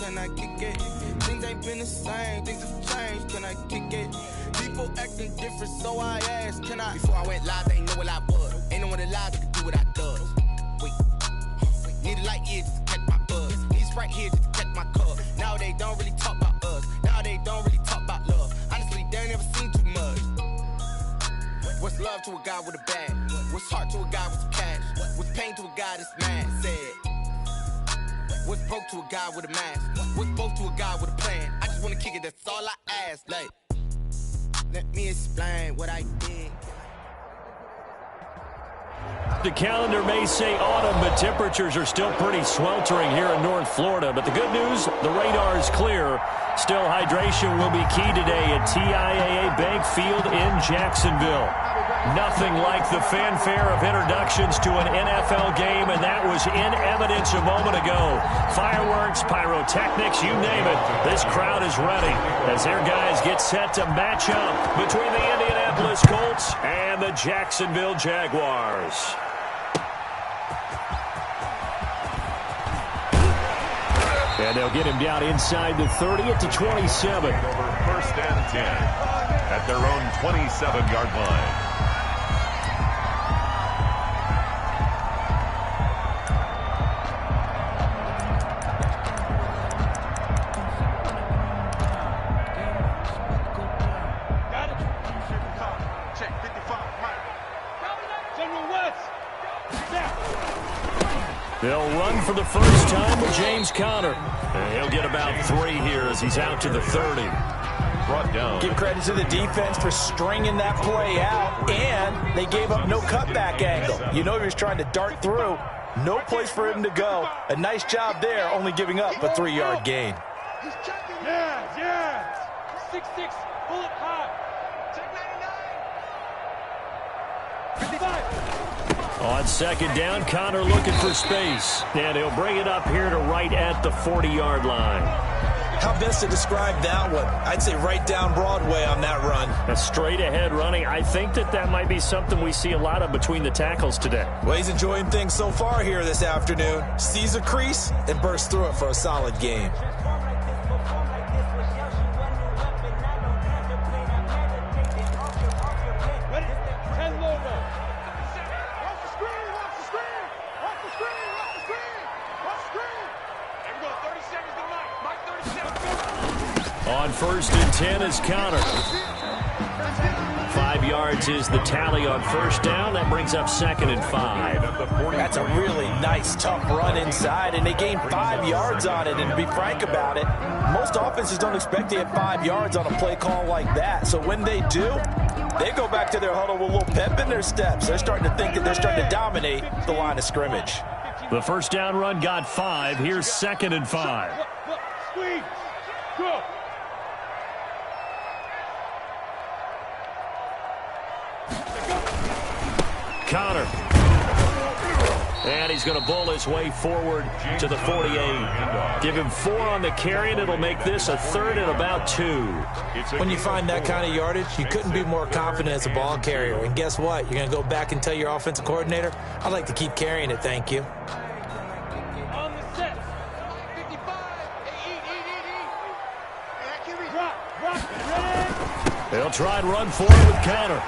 can I kick it? Things ain't been the same, things have changed, can I kick it? People acting different, so I asked, can I? Before I went live, they ain't know what I was. Ain't no one alive that could do what I does. Wait, need a light here just to catch my buzz. Need Sprite here just to catch my cup. Now they don't really talk about us. Now they don't really talk about love. Honestly, they ain't never seen too much. What's love to a guy with a bag? What's heart to a guy with some cash? What's pain to a guy that's mad? Said. What's broke to a guy with a mask? What's broke to a guy with a plan? I just wanna kick it, that's all I ask. Like, let me explain what I did. The calendar may say autumn, but temperatures are still pretty sweltering here in North Florida. But the good news, the radar is clear. Still, hydration will be key today at TIAA Bank Field in Jacksonville. Nothing like the fanfare of introductions to an NFL game, and that was in evidence a moment ago. Fireworks, pyrotechnics, you name it. This crowd is ready as their guys get set to match up between the Indianapolis Colts and the Jacksonville Jaguars. And they'll get him down inside the 30 to 27. First and 10 at their own 27-yard line. They'll run for the first time with James Conner. And he'll get about 3 here as he's out to the 30. Brought down. Give credit to the defense for stringing that play out, and they gave up no cutback angle. You know he was trying to dart through. No place for him to go. A nice job there, only giving up a 3-yard gain. Yeah. 6'6", pull it high. Check 99. 55. On second down, Conner looking for space. And he'll bring it up here to right at the 40-yard line. How best to describe that one? I'd say right down Broadway on that run. A straight-ahead running. I think that might be something we see a lot of between the tackles today. Well, he's enjoying things so far here this afternoon. Sees a crease and bursts through it for a solid game. On first and 10 is Conner. 5 yards is the tally on first down. That brings up second and 5. That's a really nice, tough run inside, and they gained 5 yards on it. And to be frank about it, most offenses don't expect to get 5 yards on a play call like that. So when they do, they go back to their huddle with a little pep in their steps. They're starting to think that they're starting to dominate the line of scrimmage. The first down run got 5. Here's second and 5. Squeeze. Go. Conner. And he's going to bowl his way forward to the 48. Give him 4 on the carry, and it'll make this a third and about 2. When you find that kind of yardage, you couldn't be more confident as a ball carrier. And guess what? You're going to go back and tell your offensive coordinator, I'd like to keep carrying it, thank you. On the set. 55. Rock. Ready? They'll try and run forward with Conner.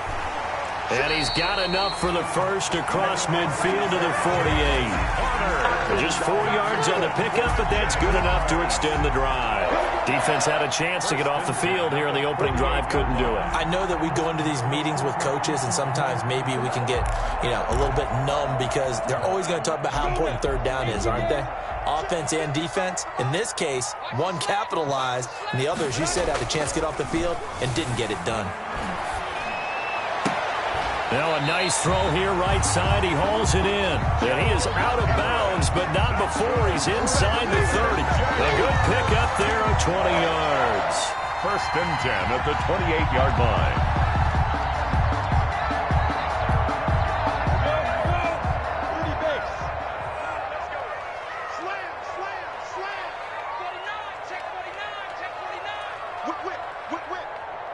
And he's got enough for the first across midfield to the 48. Just 4 yards on the pickup, but that's good enough to extend the drive. Defense had a chance to get off the field here in the opening drive, couldn't do it. I know that we go into these meetings with coaches, and sometimes maybe we can get, a little bit numb because they're always going to talk about how important third down is, aren't they? Offense and defense. In this case, one capitalized, and the other, as you said, had a chance to get off the field and didn't get it done. Now a nice throw here right side. He hauls it in. And he is out of bounds, but not before he's inside the 30. A good pick up there of 20 yards. First and 10 at the 28-yard line.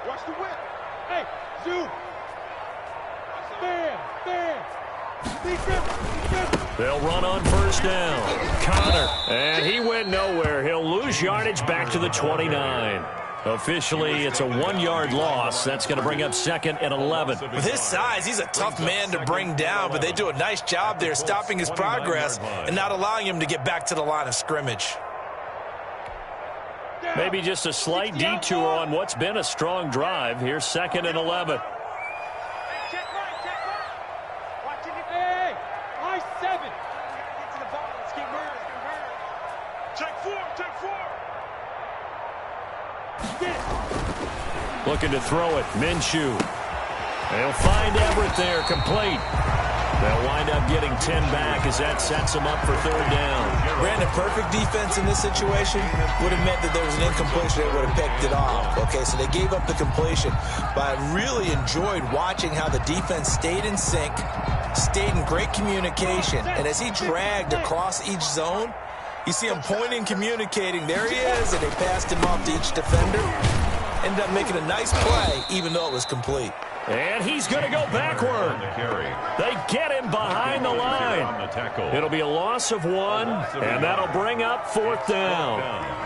Watch the whip. Hey, zoom. Stand. Defense. They'll run on first down. Connor, and he went nowhere. He'll lose yardage back to the 29. Officially, it's a 1-yard loss. That's going to bring up 2nd and 11. With his size, he's a tough man to bring down, but they do a nice job there stopping his progress and not allowing him to get back to the line of scrimmage. Maybe just a slight detour on what's been a strong drive. Here's 2nd and 11. Check right. Watching it. Hey, I 7. Get to the ball. Let's get moving. Check 4. Looking to throw it. Minshew. They'll find Everett there, complete. They'll wind up getting 10 back as that sets them up for 3rd down. Brandon, perfect defense in this situation would have meant that there was an incompletion. They would have picked it off. Okay, so they gave up the completion. But I really enjoyed watching how the defense stayed in sync, stayed in great communication. And as he dragged across each zone, you see him pointing, communicating. There he is, and they passed him off to each defender. Ended up making a nice play, even though it was complete. And he's going to go backward. They get him behind the line. It'll be a loss of 1, and that'll bring up 4th down.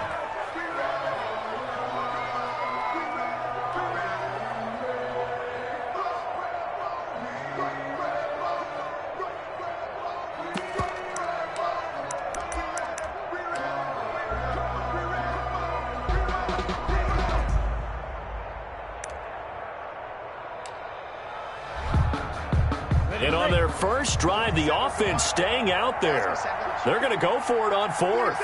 And on their first drive, the offense staying out there. They're going to go for it on 4th.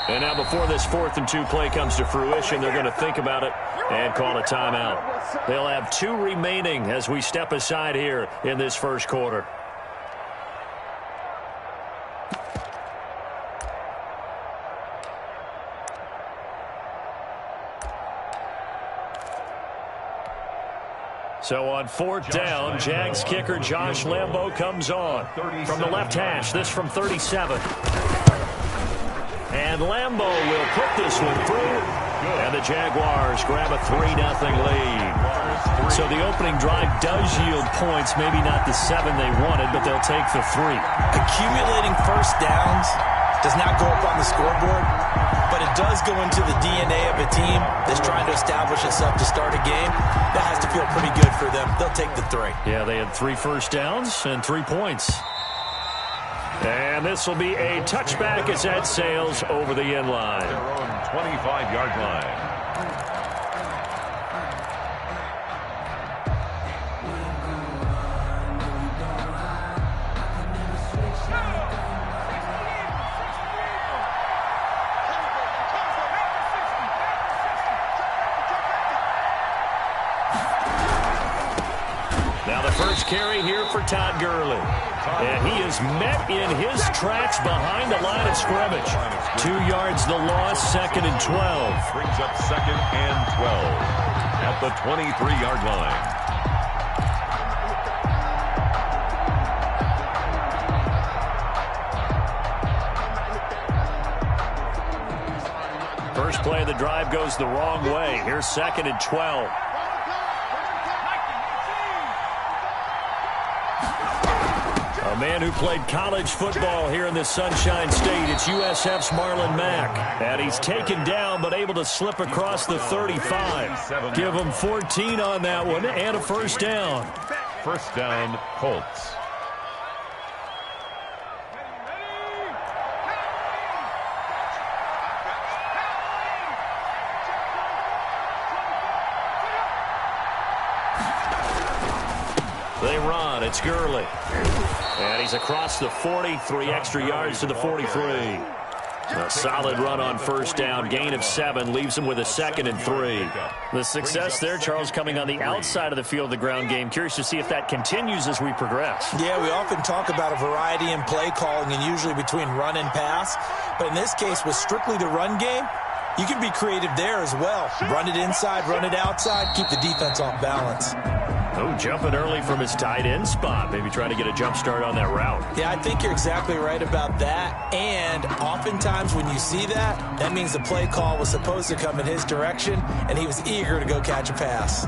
And now before this 4th and 2 play comes to fruition, they're going to think about it and call a timeout. They'll have 2 remaining as we step aside here in this first quarter. So on 4th down, Jags kicker Josh Lambo comes on. From the left hash, this from 37. And Lambo will put this one through. And the Jaguars grab a 3-0 lead. So the opening drive does yield points, maybe not the 7 they wanted, but they'll take the 3. Accumulating first downs does not go up on the scoreboard, but it does go into the DNA of a team that's trying to establish itself to start a game. That has to feel pretty good for them. They'll take the 3. Yeah, they had 3 first downs and 3 points. And this will be a touchback as that sails over the end line. Their own 25-yard line. First carry here for Todd Gurley. And he is met in his tracks behind the line of scrimmage. 2 yards the loss, 2nd and 12. Brings up 2nd and 12 at the 23-yard line. First play of the drive goes the wrong way. Here's 2nd and 12. A man who played college football here in the Sunshine State. It's USF's Marlon Mack. And he's taken down but able to slip across the 35. Give him 14 on that one and a first down. First down, Colts. They run. It's Gurley. And he's across the 40, 3 extra yards to the 43. A solid run on first down, gain of 7, leaves him with a 2nd and 3. The success there, Charles, coming on the outside of the field, the ground game. Curious to see if that continues as we progress. Yeah, we often talk about a variety in play calling and usually between run and pass. But in this case, with strictly the run game, you can be creative there as well. Run it inside, run it outside, keep the defense off balance. Oh, jumping early from his tight end spot. Maybe trying to get a jump start on that route. Yeah, I think you're exactly right about that. And oftentimes when you see that, that means the play call was supposed to come in his direction, and he was eager to go catch a pass.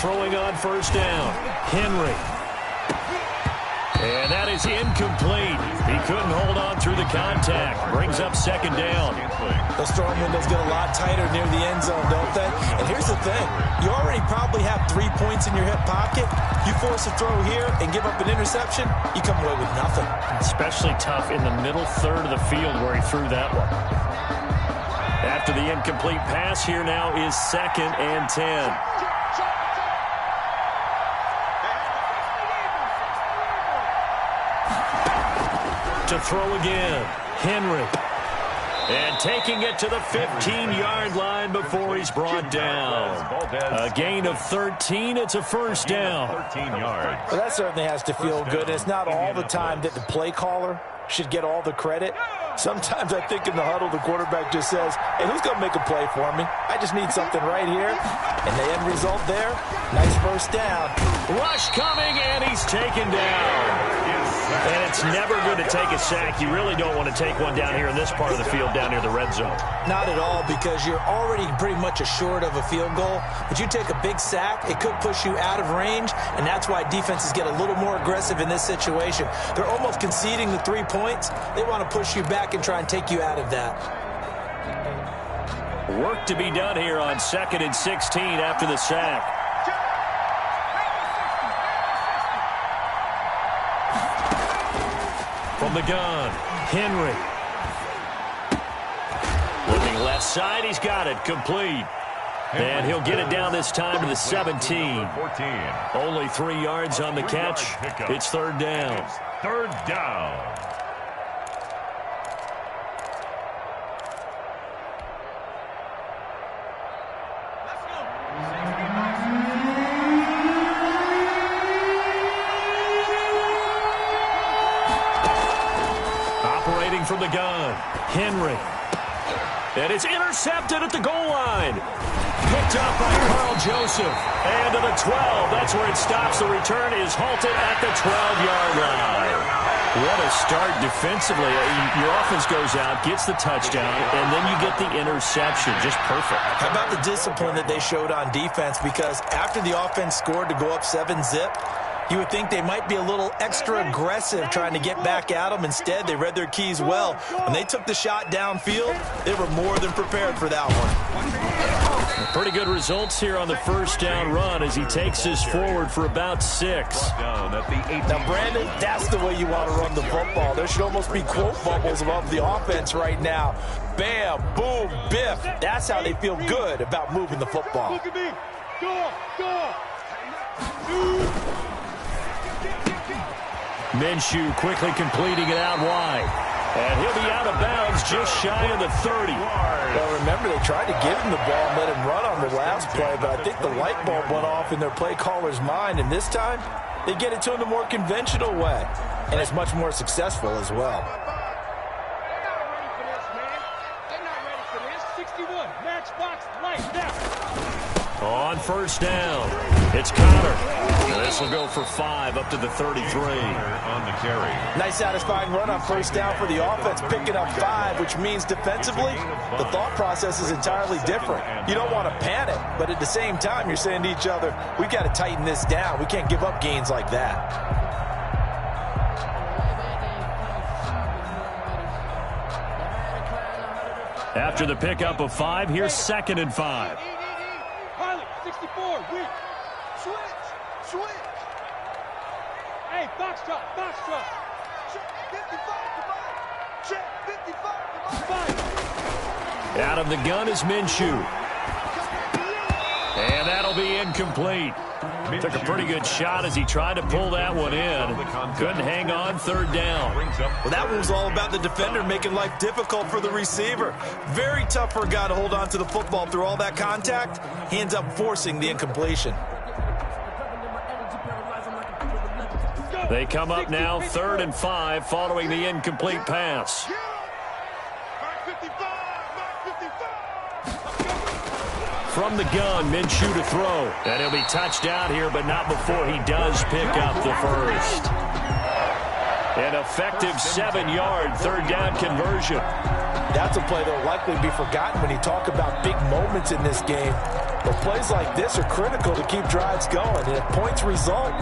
throwing on first down. Henry. And that is incomplete. He couldn't hold on through the contact. Brings up second down. Those throwing windows get a lot tighter near the end zone, don't they? And here's the thing. You already probably have 3 points in your hip pocket. You force a throw here and give up an interception, you come away with nothing. Especially tough in the middle third of the field where he threw that one. After the incomplete pass, here now is 2nd and 10. To throw again, Henry. And taking it to the 15-yard line before he's brought down. A gain of 13. It's a first down. 13 yards. Well, that certainly has to feel good. It's not all the time that the play caller should get all the credit. Sometimes I think in the huddle, the quarterback just says, hey, who's going to make a play for me? I just need something right here. And the end result there, nice first down. Rush coming, and he's taken down. And it's never good to take a sack. You really don't want to take one down here in this part of the field, down near the red zone. Not at all, because you're already pretty much assured of a field goal. But you take a big sack, it could push you out of range, and that's why defenses get a little more aggressive in this situation. They're almost conceding the 3 points. They want to push you back and try and take you out of that. Work to be done here on 2nd and 16 after the sack. From the gun, Henry. Looking left side, he's got it, complete. And he'll get it down this time to the 17. Only 3 yards on the catch. It's 3rd down. 3rd down. From the gun, Henry. And it's intercepted at the goal line. Picked up by Carl Joseph. And to the 12. That's where it stops. The return is halted at the 12-yard line. What a start defensively. Your offense goes out, gets the touchdown, and then you get the interception. Just perfect. How about the discipline that they showed on defense? Because after the offense scored to go up 7-zip, you would think they might be a little extra aggressive trying to get back at them. Instead, they read their keys well. When they took the shot downfield, they were more than prepared for that one. Pretty good results here on the first down run as he takes us forward for about 6. Now, Brandon, that's the way you want to run the football. There should almost be quote bubbles above the offense right now. Bam, boom, biff. That's how they feel good about moving the football. Look at me. Go. Minshew quickly completing it out wide. And he'll be out of bounds just shy of the 30. Well, remember, they tried to give him the ball and let him run on the last play, but I think the light bulb went off in their play caller's mind, and this time they get it to him the more conventional way, and it's much more successful as well. They're not ready for this, man. They're not ready for this. 61, matchbox, light, now. On first down, it's Connor. This will go for 5 up to the 33. On the carry. Nice satisfying run on first down for the offense, picking up 5, which means defensively, the thought process is entirely different. You don't want to panic, but at the same time, you're saying to each other, we got to tighten this down. We can't give up gains like that. After the pickup of 5, here's 2nd and 5. 64, weak. Switch. Hey, box drop. Check 55. Out of the gun is Minshew. And that'll be incomplete. Took a pretty good shot as he tried to pull that one in. Couldn't hang on, 3rd down. Well, that one was all about the defender making life difficult for the receiver. Very tough for a guy to hold on to the football through all that contact. He ends up forcing the incompletion. They come up now 3rd and 5 following the incomplete pass. From the gun, Minshew to throw. And he'll be touched out here, but not before he does pick up the first. An effective 7-yard 3rd down conversion. That's a play that will likely be forgotten when you talk about big moments in this game. But plays like this are critical to keep drives going. And if points result,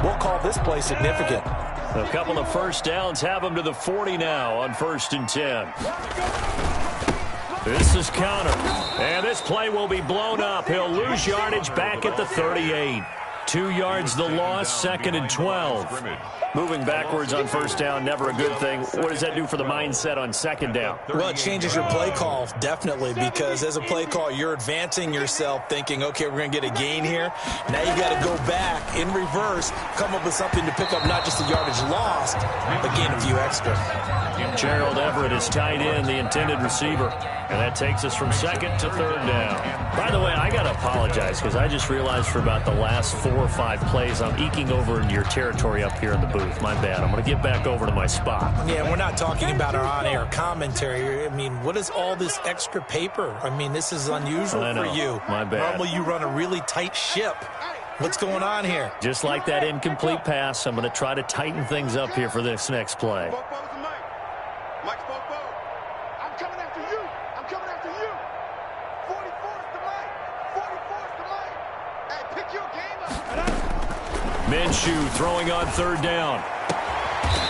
we'll call this play significant. A couple of first downs have him to the 40 now on 1st and 10. This is counter. And this play will be blown up. He'll lose yardage back at the 38. 2 yards the loss, 2nd and 12. Moving backwards on first down, never a good thing. What does that do for the mindset on 2nd down? Well, it changes your play call, definitely, because as a play call, you're advancing yourself thinking, okay, we're going to get a gain here. Now you got to go back in reverse, come up with something to pick up not just the yardage lost, but gain a few extra. Gerald Everett is tight end, the intended receiver. And that takes us from 2nd to 3rd down. By the way, I got to apologize because I just realized for about the last 4 or 5 plays, I'm eking over into your territory up here in the booth. My bad. I'm going to get back over to my spot. Yeah, we're not talking about our on-air commentary. I mean, what is all this extra paper? I mean, this is unusual for you. My bad. Normally you run a really tight ship. What's going on here? Just like that incomplete pass, I'm going to try to tighten things up here for this next play. I'm coming after you. I'm coming after you. 44's the mic. 44's the mic. Hey, pick your game up. Minshew throwing on 3rd down.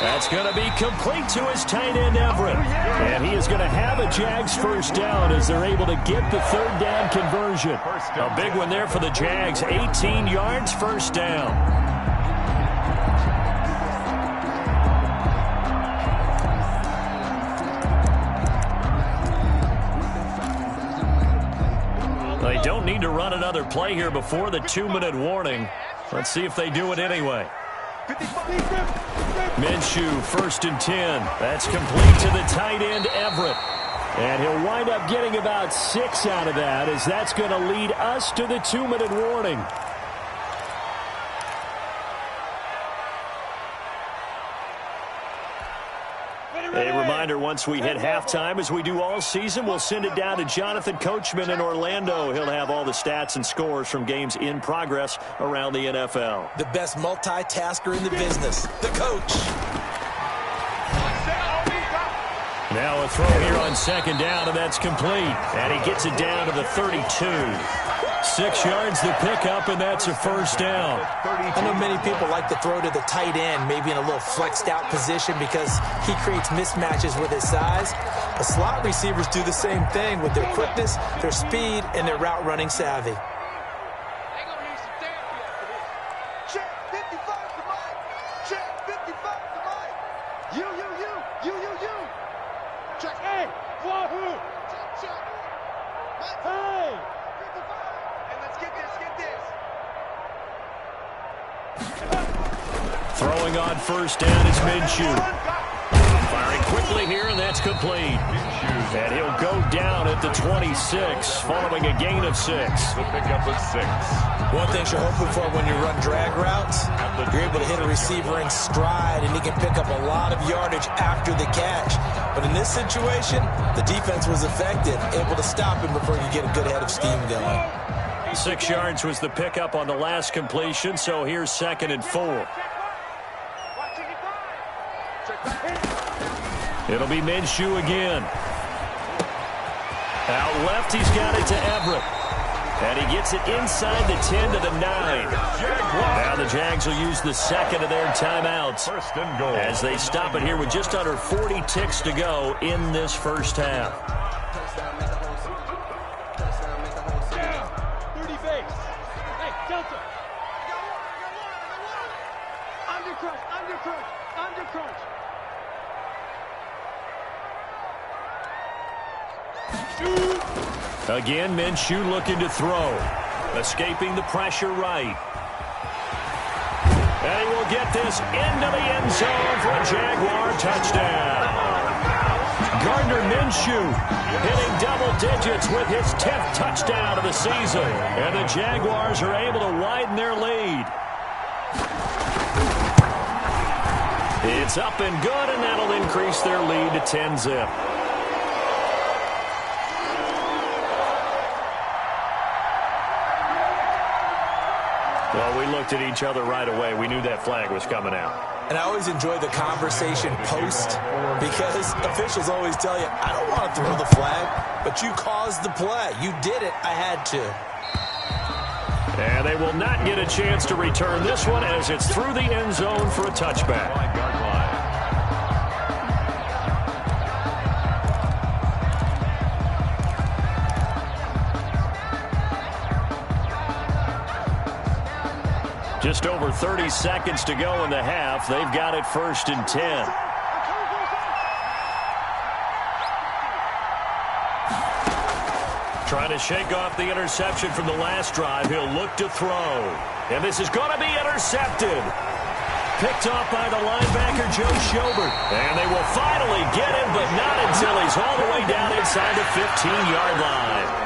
That's going to be complete to his tight end, Everett. And he is going to have a Jags first down as they're able to get the 3rd down conversion. A big one there for the Jags. 18 yards, first down. They don't need to run another play here before the 2-minute warning. Let's see if they do it anyway. Minshew, 1st and 10. That's complete to the tight end, Everett. And he'll wind up getting about 6 out of that, as that's going to lead us to the 2-minute warning. A reminder, once we hit halftime, as we do all season, we'll send it down to Jonathan Coachman in Orlando. He'll have all the stats and scores from games in progress around the NFL. The best multitasker in the business, the coach. Now a throw here on 2nd down, and that's complete. And he gets it down to the 32. 6 yards the pickup, and that's a first down. I know many people like to throw to the tight end, maybe in a little flexed out position because he creates mismatches with his size. The slot receivers do the same thing with their quickness, their speed, and their route running savvy. Throwing on first down is Minshew. Firing quickly here, and that's complete. And he'll go down at the 26, following a gain of 6. The pickup of 6. One thing you're hoping for when you run drag routes, you're able to hit a receiver in stride, and he can pick up a lot of yardage after the catch. But in this situation, the defense was effective, able to stop him before you get a good head of steam going. 6 yards was the pickup on the last completion, so here's 2nd and 4. It'll be Minshew again. Out left, he's got it to Everett. And he gets it inside the 10 to the 9. Now the Jags will use the 2nd of their timeouts as they stop it here with just under 40 ticks to go in this first half. Again, Minshew looking to throw. Escaping the pressure right. And he will get this into the end zone for a Jaguar touchdown. Gardner Minshew hitting double digits with his 10th touchdown of the season. And the Jaguars are able to widen their lead. It's up and good, and that'll increase their lead to 10-zip. Well, we looked at each other right away. We knew that flag was coming out. And I always enjoy the conversation post because officials always tell you, I don't want to throw the flag, but you caused the play. You did it. I had to. And they will not get a chance to return this one as it's through the end zone for a touchback. Just over 30 seconds to go in the half. They've got it 1st and 10. Trying to shake off the interception from the last drive. He'll look to throw. And this is going to be intercepted. Picked off by the linebacker, Joe Schobert. And they will finally get him, but not until he's all the way down inside the 15-yard line.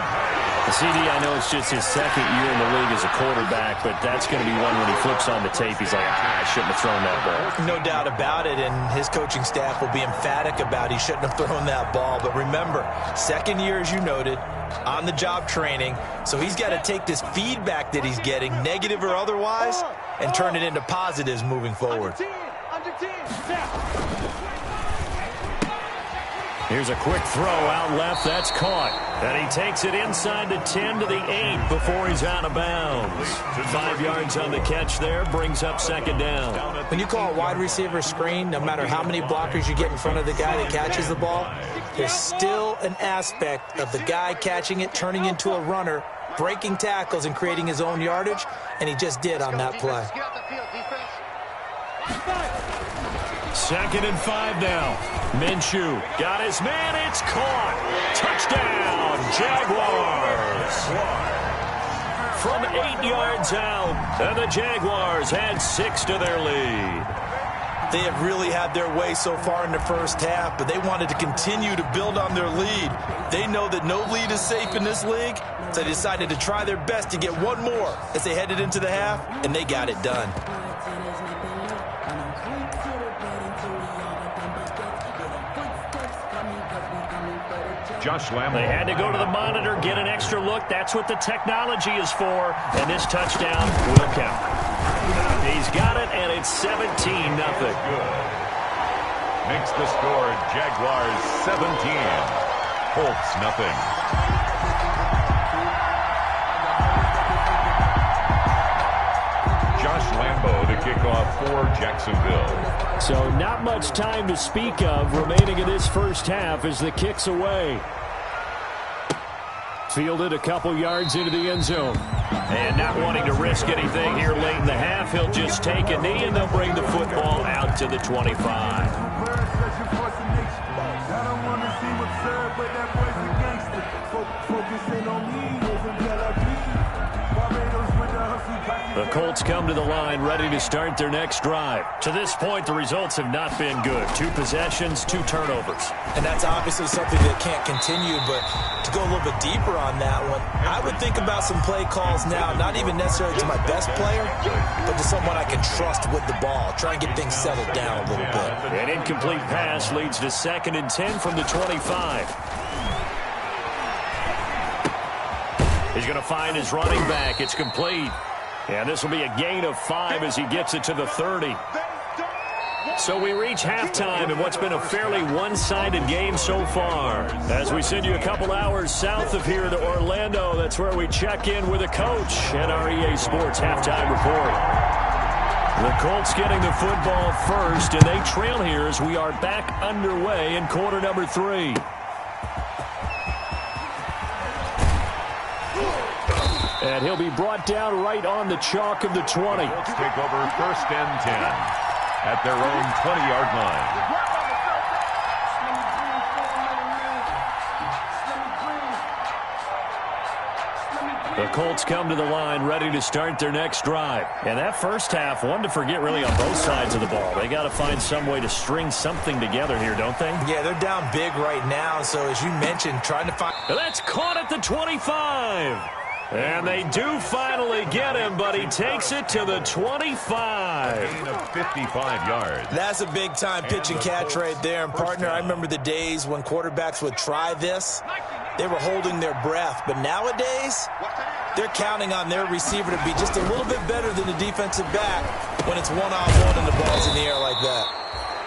CD, I know it's just his second year in the league as a quarterback, but that's going to be one when he flips on the tape. He's like, I shouldn't have thrown that ball. No doubt about it, and his coaching staff will be emphatic about he shouldn't have thrown that ball. But remember, second year, as you noted, on-the-job training, so he's got to take this feedback that he's getting, negative or otherwise, and turn it into positives moving forward. Under 10. Here's a quick throw out left. That's caught. And he takes it inside the 10 to the 8 before he's out of bounds. 5 yards on the catch there. Brings up 2nd down. When you call a wide receiver screen, no matter how many blockers you get in front of the guy that catches the ball, there's still an aspect of the guy catching it, turning into a runner, breaking tackles and creating his own yardage, and he just did on that play. 2nd and 5 now. Minshew got his man. It's caught. Touchdown, Jaguars. From 8 yards out, and the Jaguars had 6 to their lead. They have really had their way so far in the first half, but they wanted to continue to build on their lead. They know that no lead is safe in this league, so they decided to try their best to get one more as they headed into the half, and they got it done. Josh Lambo. They had to go to the monitor, get an extra look. That's what the technology is for, and this touchdown will count. He's got it, and it's 17-0. Makes the score Jaguars 17, Colts nothing. Josh Lambo to kick off for Jacksonville. So not much time to speak of remaining in this first half as the kick's away. Fielded a couple yards into the end zone. And not wanting to risk anything here late in the half, he'll just take a knee and they'll bring the football out to the 25. The Colts come to the line ready to start their next drive. To this point, the results have not been good. 2 possessions, 2 turnovers. And that's obviously something that can't continue, but to go a little bit deeper on that one, I would think about some play calls now, not even necessarily to my best player, but to someone I can trust with the ball. Try and get things settled down a little bit. An incomplete pass leads to 2nd and 10 from the 25. He's going to find his running back. It's complete. And this will be a gain of 5 as he gets it to the 30. So we reach halftime in what's been a fairly one-sided game so far. As we send you a couple hours south of here to Orlando, that's where we check in with a coach at our EA Sports Halftime Report. The Colts getting the football first, and they trail here as we are back underway in quarter number 3. And he'll be brought down right on the chalk of the 20. Colts take over 1st and 10 at their own 20-yard line. The Colts come to the line ready to start their next drive. And that first half, one to forget really on both sides of the ball. They got to find some way to string something together here, don't they? Yeah, they're down big right now. So as you mentioned, trying to find... That's caught at the 25. And they do finally get him, but he takes it to the 25. A gain of 55 yards. That's a big-time pitch and catch right there. And, partner, I remember the days when quarterbacks would try this. They were holding their breath. But nowadays, they're counting on their receiver to be just a little bit better than the defensive back when it's one-on-one and the ball's in the air like that.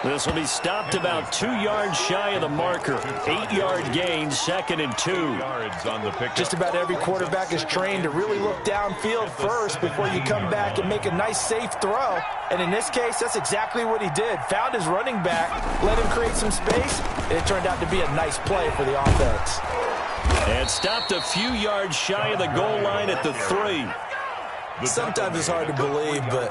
This will be stopped about 2 yards shy of the marker. 8-yard gain, 2nd and 2. Yards on the pick. Just about every quarterback is trained to really look downfield first before you come back and make a nice, safe throw. And in this case, that's exactly what he did. Found his running back, let him create some space, and it turned out to be a nice play for the offense. And stopped a few yards shy of the goal line at the 3. Sometimes it's hard to believe, but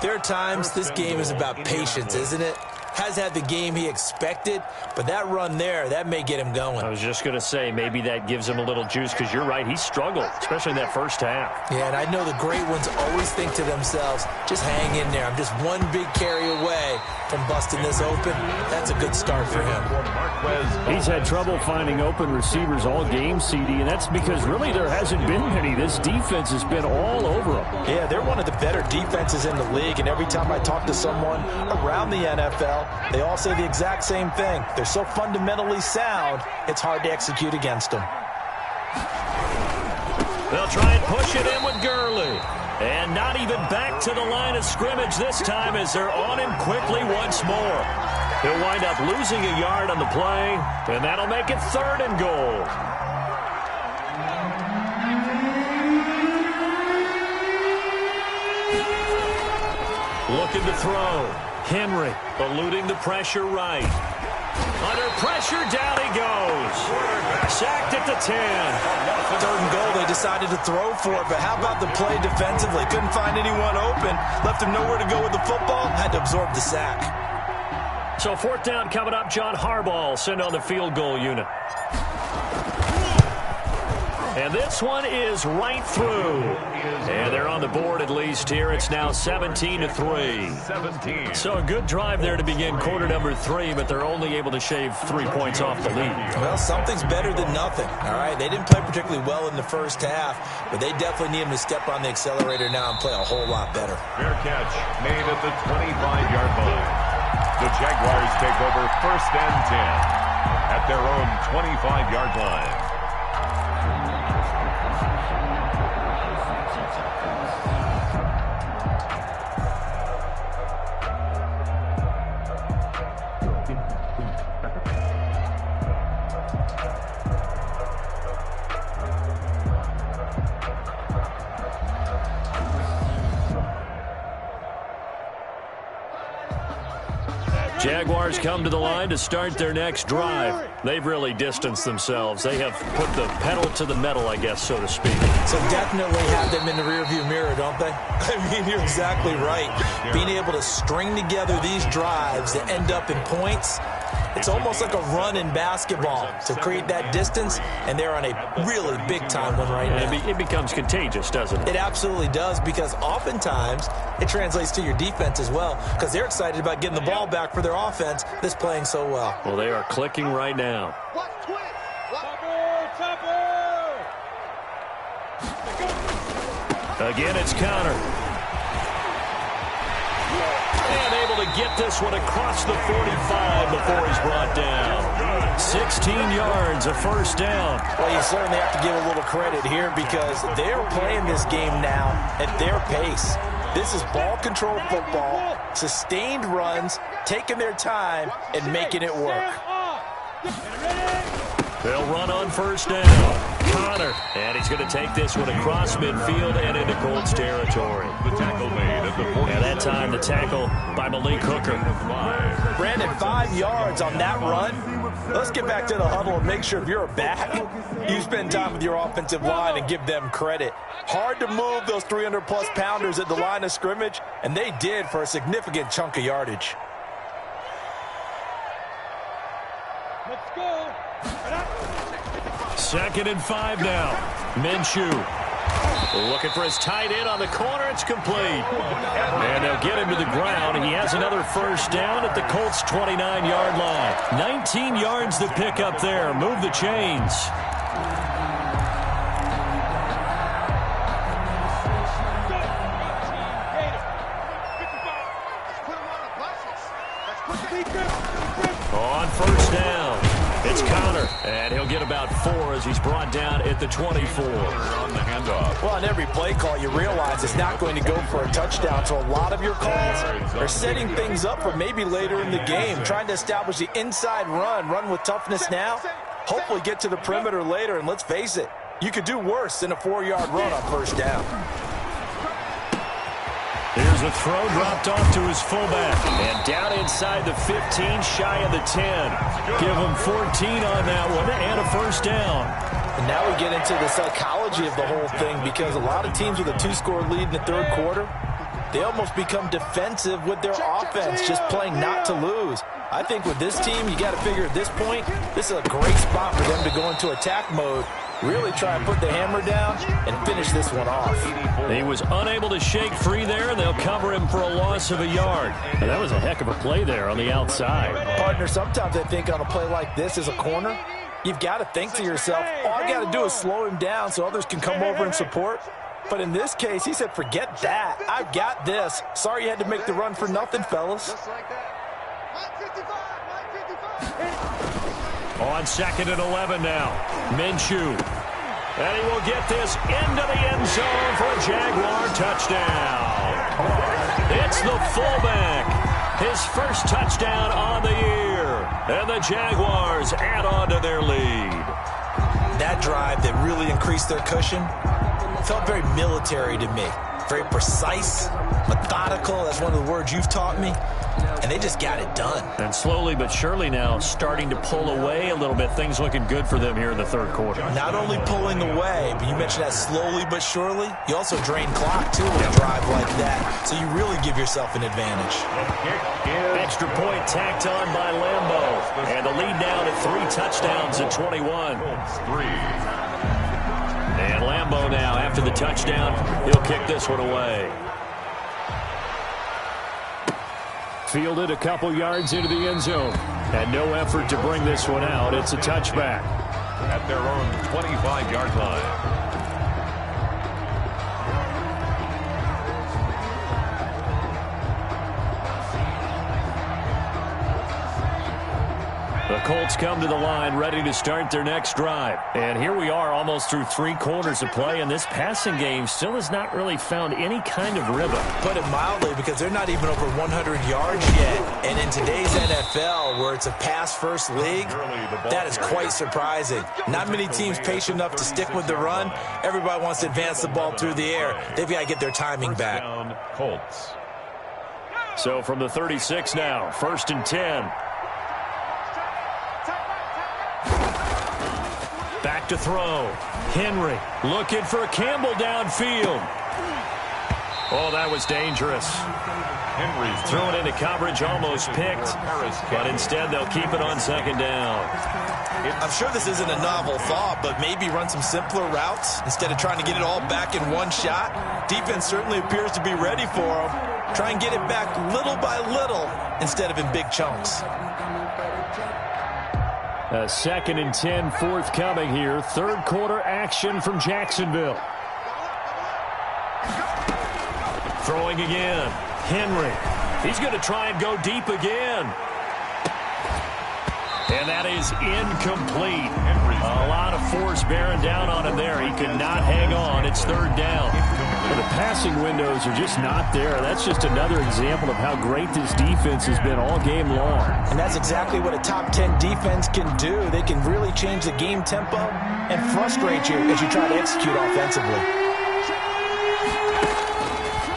there are times this game is about patience, isn't it? Has had the game he expected, but that run there, that may get him going. I was just going to say, maybe that gives him a little juice, because you're right, he struggled, especially in that first half. Yeah, and I know the great ones always think to themselves, just hang in there. I'm just one big carry away from busting this open. That's a good start for him. He's had trouble finding open receivers all game, CD, and that's because really there hasn't been many. This defense has been all over him. Yeah, they're one of the better defenses in the league, and every time I talk to someone around the NFL, they all say the exact same thing. They're so fundamentally sound, it's hard to execute against them. They'll try and push it in with Gurley. And not even back to the line of scrimmage this time as they're on him quickly once more. He'll wind up losing a yard on the play, and that'll make it 3rd and goal. Looking to throw. Henry eluding the pressure right. Under pressure, down he goes. Sacked at the 10. 3rd and goal, they decided to throw for it, but how about the play defensively? Couldn't find anyone open. Left him nowhere to go with the football. Had to absorb the sack. So 4th down coming up. John Harbaugh sent on the field goal unit. And this one is right through. And they're on the board at least here. It's now 17-3. 17. So a good drive there to begin quarter number 3, but they're only able to shave 3 points off the lead. Well, something's better than nothing, all right? They didn't play particularly well in the first half, but they definitely need him to step on the accelerator now and play a whole lot better. Fair catch made at the 25-yard line. The Jaguars take over 1st and 10 at their own 25-yard line. Jaguars come to the line to start their next drive. They've really distanced themselves. They have put the pedal to the metal, I guess, so to speak. So definitely have them in the rearview mirror, don't they? I mean, you're exactly right. Being able to string together these drives that end up in points, it's almost like a run in basketball to create that distance, and they're on a really big-time one right now. It becomes contagious, doesn't it? It absolutely does, because oftentimes it translates to your defense as well, because they're excited about getting the ball back for their offense that's playing so well. Well, they are clicking right now. Again, it's Connor. And able to get this one across the 45 before he's brought down. 16 yards, a 1st down. Well, you certainly have to give a little credit here because they're playing this game now at their pace. This is ball control football, sustained runs, taking their time, and making it work. They'll run on 1st down. Connor, and he's going to take this one across midfield and into Colts territory. The tackle made at the 40. And that time the tackle by Malik Hooker. Brandon, 5 yards on that run. Let's get back to the huddle and make sure if you're a back, you spend time with your offensive line and give them credit. Hard to move those 300-plus pounders at the line of scrimmage, and they did for a significant chunk of yardage. Let's go. 2nd and 5 now. Minshew looking for his tight end on the corner. It's complete. And they'll get him to the ground. He has another 1st down at the Colts' 29-yard line. 19 yards to pick up there. Move the chains. On 1st down. It's Connor, and he'll get about 4 as he's brought down at the 24. On the handoff. Well, on every play call, you realize it's not going to go for a touchdown, so a lot of your calls are setting things up for maybe later in the game, trying to establish the inside run with toughness now, hopefully get to the perimeter later, and let's face it, you could do worse than a 4-yard run on first down. Here's a throw dropped off to his fullback. And down inside the 15, shy of the 10. Give him 14 on that one and a first down. And now we get into the psychology of the whole thing, because a lot of teams with a 2-score lead in the third quarter, they almost become defensive with their offense, just playing not to lose. I think with this team, you got to figure at this point, this is a great spot for them to go into attack mode, really try and put the hammer down and finish this one off. He was unable to shake free there, and they'll cover him for a loss of a yard. And that was a heck of a play there on the outside. Partner, sometimes I think on a play like this as a corner, you've got to think to yourself, all I got to do is slow him down so others can come over and support. But in this case, he said, forget that. I've got this. Sorry you had to make the run for nothing, fellas. Just like that. 155. On 2nd and 11 now. Minshew. And he will get this into the end zone for a Jaguar touchdown. It's the fullback. His first touchdown on the year. And the Jaguars add on to their lead. That drive that really increased their cushion felt very military to me. Very precise, methodical. That's one of the words you've taught me. And they just got it done. And slowly but surely now starting to pull away a little bit. Things looking good for them here in the third quarter. Not only pulling away, but you mentioned that slowly but surely. You also drain clock, too, with a drive like that. So you really give yourself an advantage. Extra point tacked on by Lambeau. And the lead down at 3 touchdowns at 21. And Lambeau now, after the touchdown, he'll kick this one away. Fielded a couple yards into the end zone. And no effort to bring this one out. It's a touchback. At their own 25-yard line. The Colts come to the line ready to start their next drive. And here we are almost through 3 quarters of play, and this passing game still has not really found any kind of rhythm. Put it mildly, because they're not even over 100 yards yet. And in today's NFL, where it's a pass-first league, that is quite surprising. Not many teams patient enough to stick with the run. Everybody wants to advance the ball through the air. They've got to get their timing back. Colts. So from the 36 now, 1st and 10. Back to throw. Henry looking for Campbell downfield. Oh, that was dangerous. Henry's thrown into coverage, almost picked, but instead they'll keep it on 2nd down. I'm sure this isn't a novel thought, but maybe run some simpler routes instead of trying to get it all back in one shot. Defense certainly appears to be ready for them. Try and get it back little by little instead of in big chunks. A 2nd and 10 forthcoming here. Third quarter action from Jacksonville. Throwing again. Henry. He's going to try and go deep again. And that is incomplete. A lot of force bearing down on him there. He could not hang on. It's 3rd down. Well, the passing windows are just not there. That's just another example of how great this defense has been all game long. And that's exactly what a top 10 defense can do. They can really change the game tempo and frustrate you as you try to execute offensively.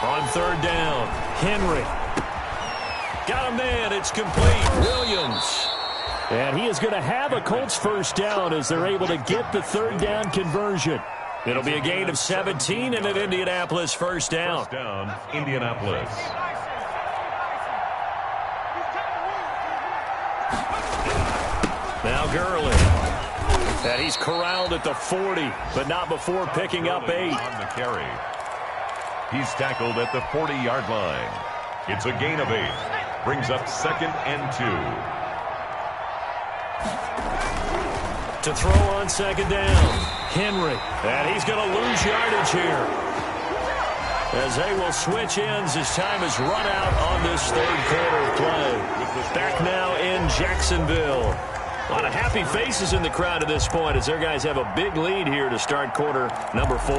On 3rd down, Henry. Got a man. It's complete. Williams. And he is going to have a Colts first down as they're able to get the 3rd down conversion. It'll be a gain of 17 and an Indianapolis first down. First down, Indianapolis. Now Gurley. And he's corralled at the 40, but not before picking up 8. On the carry. He's tackled at the 40-yard line. It's a gain of 8. Brings up 2nd and 2. To throw on 2nd down, Henry. And he's going to lose yardage here. As they will switch ends as time is run out on this 3rd quarter play. Back now in Jacksonville. A lot of happy faces in the crowd at this point as their guys have a big lead here to start quarter number 4.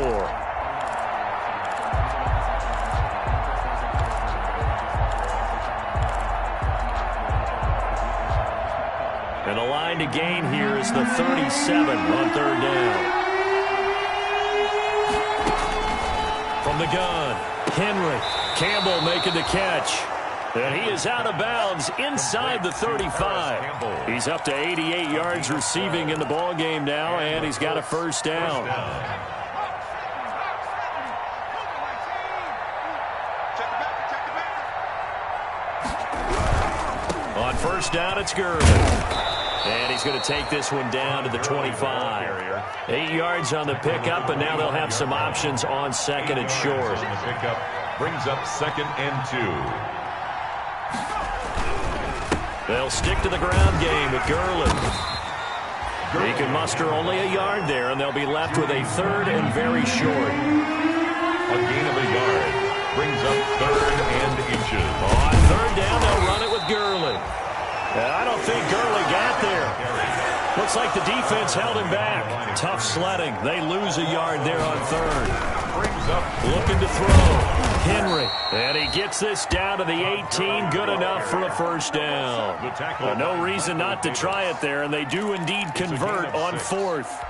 And the line to gain here is the 37 on third down. From the gun, Henry. Campbell making the catch. And he is out of bounds inside the 35. He's up to 88 yards receiving in the ball game now, and he's got a first down. On first down, it's Gurley. And he's going to take this one down to the 25. 8 yards on the pickup, and now they'll have some options on second and short. The pickup brings up 2nd and 2. They'll stick to the ground game with Gurley. He can muster only a yard there, and they'll be left with a 3rd and very short. A gain of a yard brings up 3rd and inches. On third down, they'll run it with Gurley. I don't think Gurley got there. Looks like the defense held him back. Tough sledding. They lose a yard there on third. Brings up. Looking to throw. Henry. And he gets this down to the 18. Good enough for a first down. No reason not to try it there, and they do indeed convert on 4th.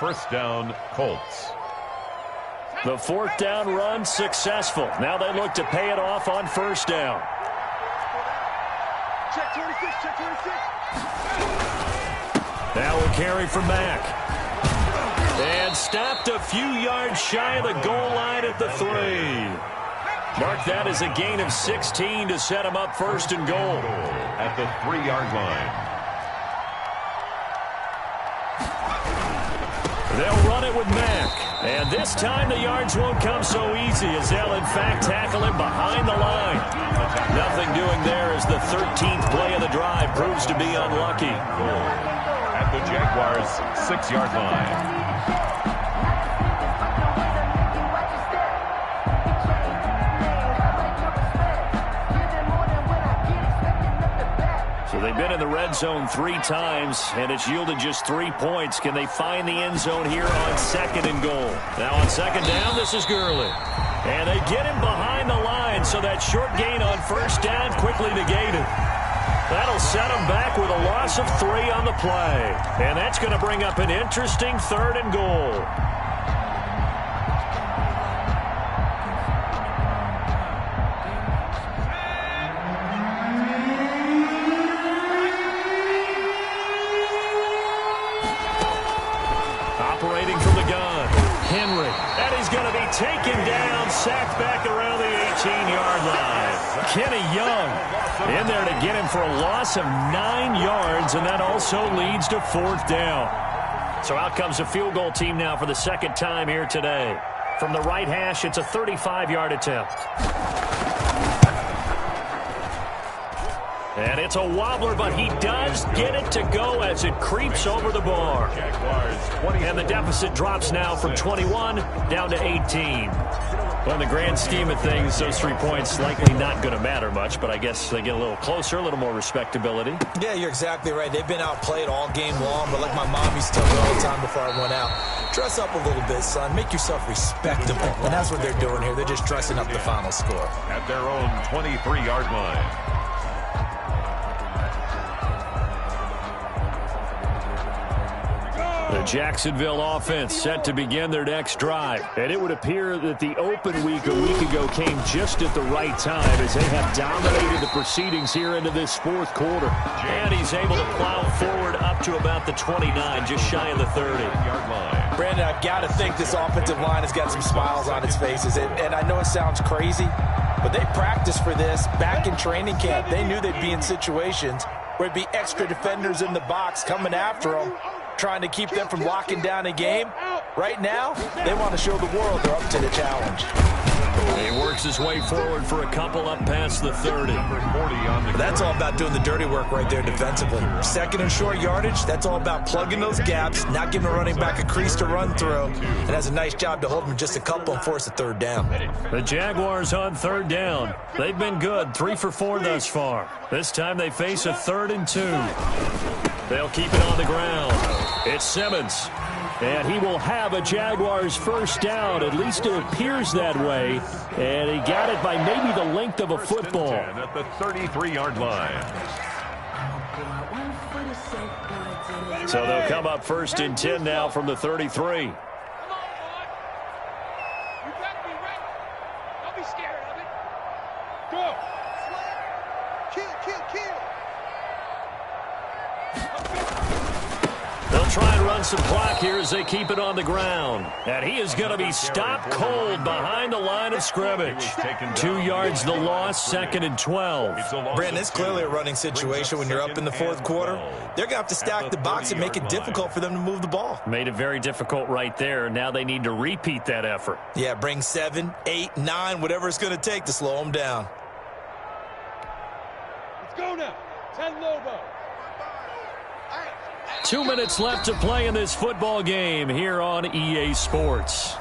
First down, Colts. The 4th down run successful. Now they look to pay it off on first down. Check 26, check 26. Now we'll carry from Mack. And stopped a few yards shy of the goal line at the 3. Mark that as a gain of 16 to set him up 1st and goal. At the 3-yard line. They'll run it with Mack. And this time the yards won't come so easy as they'll in fact tackle him behind the line. Nothing doing there as the 13th play of the drive proves to be unlucky. At the Jaguars' 6-yard line. So they've been in the red zone 3 times, and it's yielded just 3 points. Can they find the end zone here on 2nd and goal? Now on 2nd down, this is Gurley. And they get him behind the line, so that short gain on first down quickly negated. That'll set him back with a loss of 3 on the play. And that's going to bring up an interesting 3rd and goal. Operating from the gun, Henry. And he's going to be taken down, sacked back around the 18-yard line. Kenny Young in there to get him for a loss of 9 yards, and that also leads to 4th down. So out comes a field goal team now for the 2nd time here today. From the right hash, it's a 35-yard attempt. And it's a wobbler, but he does get it to go as it creeps over the bar. And the deficit drops now from 21 down to 18. Well, in the grand scheme of things, those 3 points likely not going to matter much, but I guess they get a little closer, a little more respectability. Yeah, you're exactly right. They've been outplayed all game long, but like my mom used to tell me all the time before I went out, dress up a little bit, son. Make yourself respectable. And that's what they're doing here. They're just dressing up the final score. At their own 23-yard line. The Jacksonville offense set to begin their next drive. And it would appear that the open week a week ago came just at the right time as they have dominated the proceedings here into this 4th quarter. And he's able to plow forward up to about the 29, just shy of the 30-yard line. Brandon, I've got to think this offensive line has got some smiles on its faces. And I know it sounds crazy, but they practiced for this back in training camp. They knew they'd be in situations where it'd be extra defenders in the box coming after them, trying to keep them from locking down a game. Right now, they want to show the world they're up to the challenge. He works his way forward for a couple up past the 30. That's all about doing the dirty work right there defensively. 2nd and short yardage, that's all about plugging those gaps, not giving a running back a crease to run through, and has a nice job to hold them just a couple and force a 3rd down. The Jaguars on 3rd down. They've been good, 3 for 4 thus far. This time they face a 3rd and 2. They'll keep it on the ground. It's Simmons. And he will have a Jaguars first down. At least it appears that way. And he got it by maybe the length of a football. At the 33-yard line. So they'll come up first and 10 now from the 33. Try and run some clock here as they keep it on the ground. And he is going to be stopped cold behind the line of scrimmage. 2 yards the loss, 2nd and 12. Brandon, it's clearly a running situation when you're up in the fourth quarter. They're going to have to stack the box and make it difficult for them to move the ball. Made it very difficult right there. Now they need to repeat that effort. Yeah, bring 7, 8, 9, whatever it's going to take to slow them down. Let's go now. 10 Lobo. 2 minutes left to play in this football game here on EA Sports.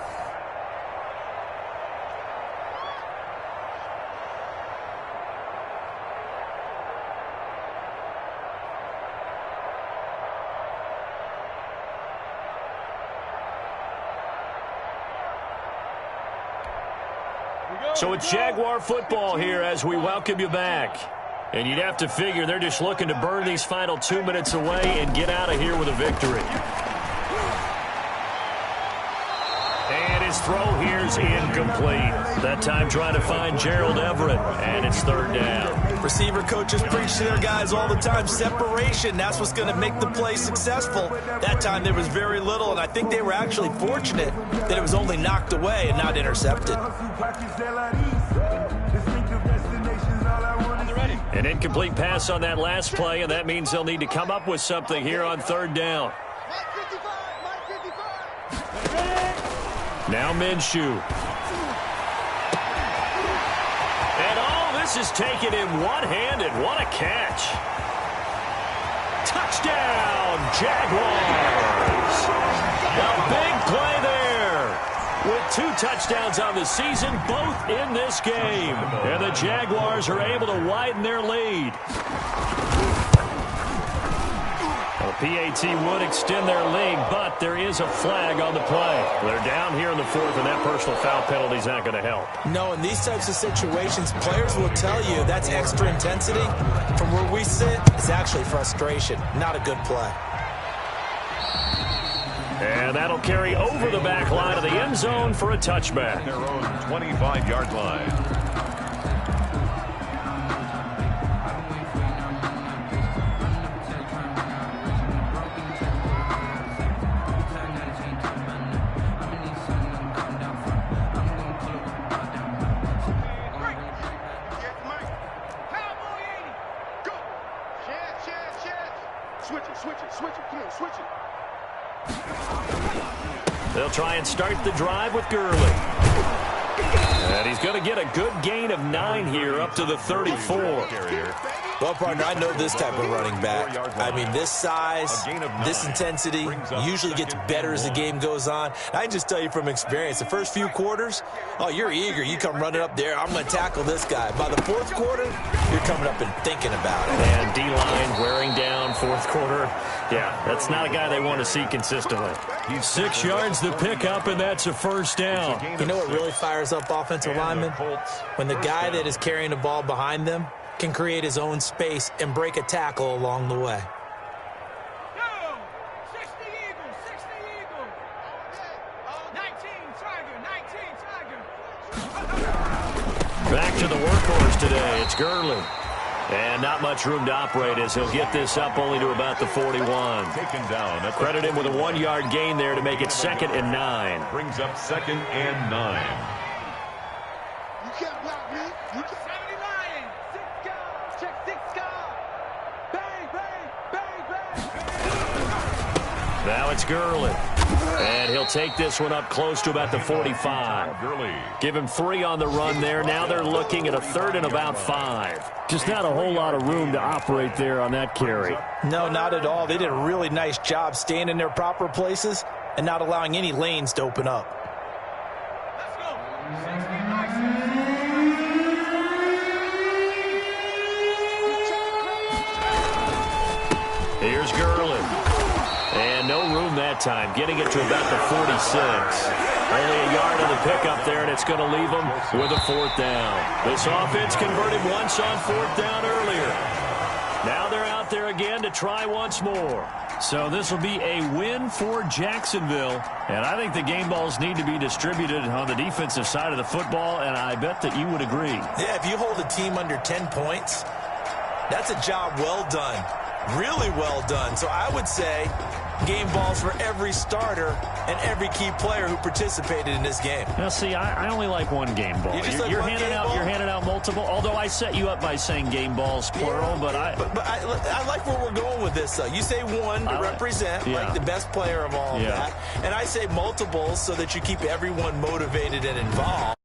So it's Jaguar football here as we welcome you back. And you'd have to figure they're just looking to burn these final 2 minutes away and get out of here with a victory. And his throw here's incomplete. That time trying to find Gerald Everett, and it's 3rd down. Receiver coaches preach to their guys all the time. Separation, that's what's going to make the play successful. That time there was very little, and I think they were actually fortunate that it was only knocked away and not intercepted. An incomplete pass on that last play, and that means they'll need to come up with something here on 3rd down. Now Minshew. And all this is taken in one-handed. What a catch. Touchdown, Jaguars. A big play there. With 2 touchdowns on the season, both in this game. And the Jaguars are able to widen their lead. Well, PAT would extend their lead, but there is a flag on the play. They're down here in the 4th, and that personal foul penalty is not going to help. No, in these types of situations, players will tell you that's extra intensity. From where we sit, it's actually frustration, not a good play. And that'll carry over the back line of the end zone for a touchback. Their own 25-yard line. They'll try and start the drive with Gurley. And he's going to get a good gain of 9 here up to the 34. Well, partner, I know this type of running back. I mean, this size, this intensity usually gets better as the game goes on. I can just tell you from experience, the first few quarters, oh, you're eager. You come running up there, I'm going to tackle this guy. By the 4th quarter, you're coming up and thinking about it. And D-line wearing down 4th quarter. Yeah, that's not a guy they want to see consistently. 6 yards to pick up, and that's a first down. You know what really fires up offensive linemen? When the guy that is carrying the ball behind them can create his own space and break a tackle along the way. Back to the workhorse today. It's Gurley. And not much room to operate as he'll get this up only to about the 41. Taken down. Credit him with a 1-yard gain there to make it 2nd and 9. Brings up 2nd and 9. You can't block me. You can't. 79. 6 guard. Check 6 guard. Bang, bang, bang, bang. Now it's Gurley. And he'll take this one up close to about the 45. Gurley. Give him 3 on the run there. Now they're looking at a 3rd and about 5. Just not a whole lot of room to operate there on that carry. No, not at all. They did a really nice job staying in their proper places and not allowing any lanes to open up. Let's go. Here's Gurley. And no room that time, getting it to about the 46. Only a yard on the pickup there, and it's going to leave them with a 4th down. This offense converted once on 4th down earlier. Now they're out there again to try once more. So this will be a win for Jacksonville. And I think the game balls need to be distributed on the defensive side of the football, and I bet that you would agree. Yeah, if you hold a team under 10 points, that's a job well done. Really well done. So I would say game balls for every starter and every key player who participated in this game. Now, see, I only like one game ball. You're handing out multiple. Although I set you up by saying game balls plural, yeah, but I like where we're going with this. You say one to represent like the best player of all of that, and I say multiples so that you keep everyone motivated and involved.